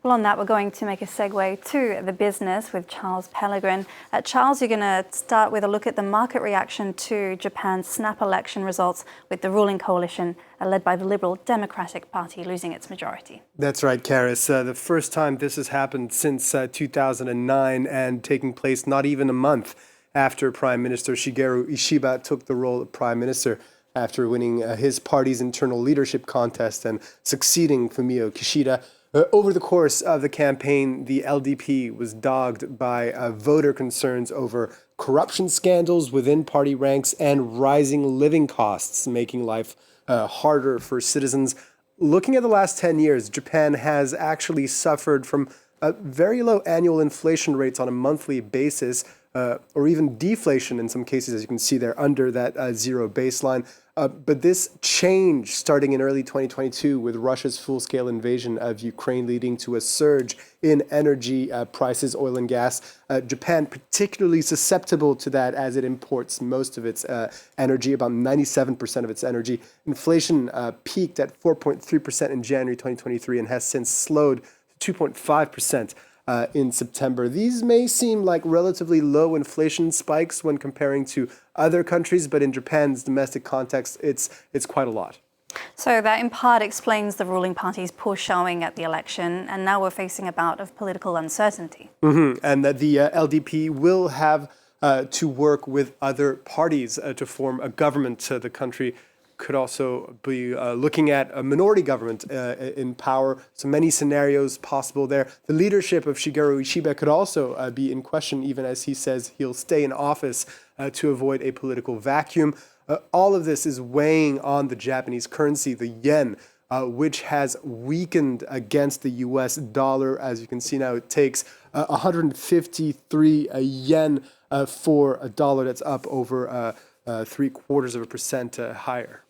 Well, on that, we're going to make a segue to the business with Charles Pellegrin. Charles, you're going to start with a look at the market reaction to Japan's snap election results, with the ruling coalition led by the Liberal Democratic Party losing its majority. That's right, Karis. The first time this has happened since 2009, and taking place not even a month after Prime Minister Shigeru Ishiba took the role of Prime Minister after winning his party's internal leadership contest and succeeding Fumio Kishida. Over the course of the campaign, the LDP was dogged by voter concerns over corruption scandals within party ranks and rising living costs, making life harder for citizens. Looking at the last 10 years, Japan has actually suffered from very low annual inflation rates on a monthly basis, or even deflation in some cases, as you can see there, under that zero baseline. But this changed starting in early 2022 with Russia's full-scale invasion of Ukraine, leading to a surge in energy prices, oil and gas. Japan particularly susceptible to that, as it imports most of its energy, about 97% of its energy. Inflation peaked at 4.3% in January 2023 and has since slowed to 2.5%. In September. These may seem like relatively low inflation spikes when comparing to other countries, but in Japan's domestic context, it's quite a lot. So that in part explains the ruling party's poor showing at the election, and now we're facing a bout of political uncertainty. And that the LDP will have to work with other parties to form a government. The country could also be looking at a minority government in power. So many scenarios possible there. The leadership of Shigeru Ishiba could also be in question, even as he says he'll stay in office to avoid a political vacuum. All of this is weighing on the Japanese currency, the yen, which has weakened against the US dollar. As you can see now, it takes 153 yen for a dollar. That's up over 0.75% higher.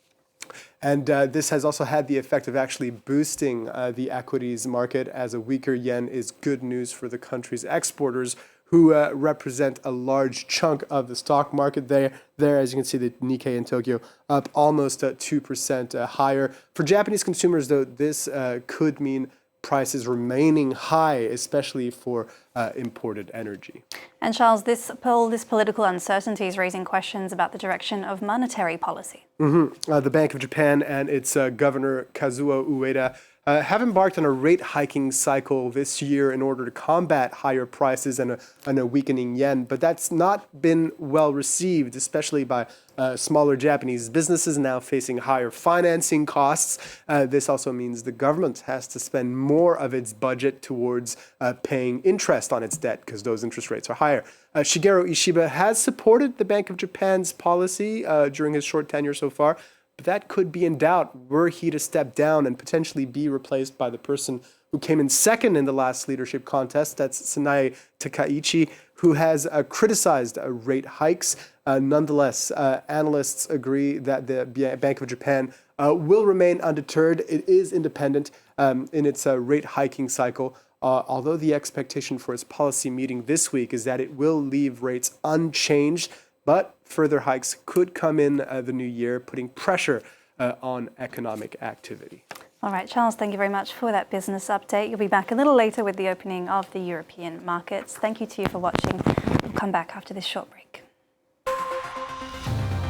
And this has also had the effect of actually boosting the equities market, as a weaker yen is good news for the country's exporters, who represent a large chunk of the stock market there. As you can see, the Nikkei in Tokyo up almost 2% higher. For Japanese consumers, though, this could mean prices remaining high, especially for imported energy. And Charles, this political uncertainty is raising questions about the direction of monetary policy. The Bank of Japan and its governor, Kazuo Ueda, have embarked on a rate hiking cycle this year in order to combat higher prices and a weakening yen. But that's not been well received, especially by smaller Japanese businesses now facing higher financing costs. This also means the government has to spend more of its budget towards paying interest on its debt, because those interest rates are higher. Shigeru Ishiba has supported the Bank of Japan's policy during his short tenure so far, but that could be in doubt were he to step down and potentially be replaced by the person who came in second in the last leadership contest. That's Sanae Takaichi, who has criticized rate hikes. Nonetheless, analysts agree that the Bank of Japan will remain undeterred. It is independent in its rate hiking cycle, although the expectation for its policy meeting this week is that it will leave rates unchanged, but further hikes could come in the new year, putting pressure on economic activity. All right, Charles, thank you very much for that business update. You'll be back a little later with the opening of the European markets. Thank you to you for watching. We'll come back after this short break.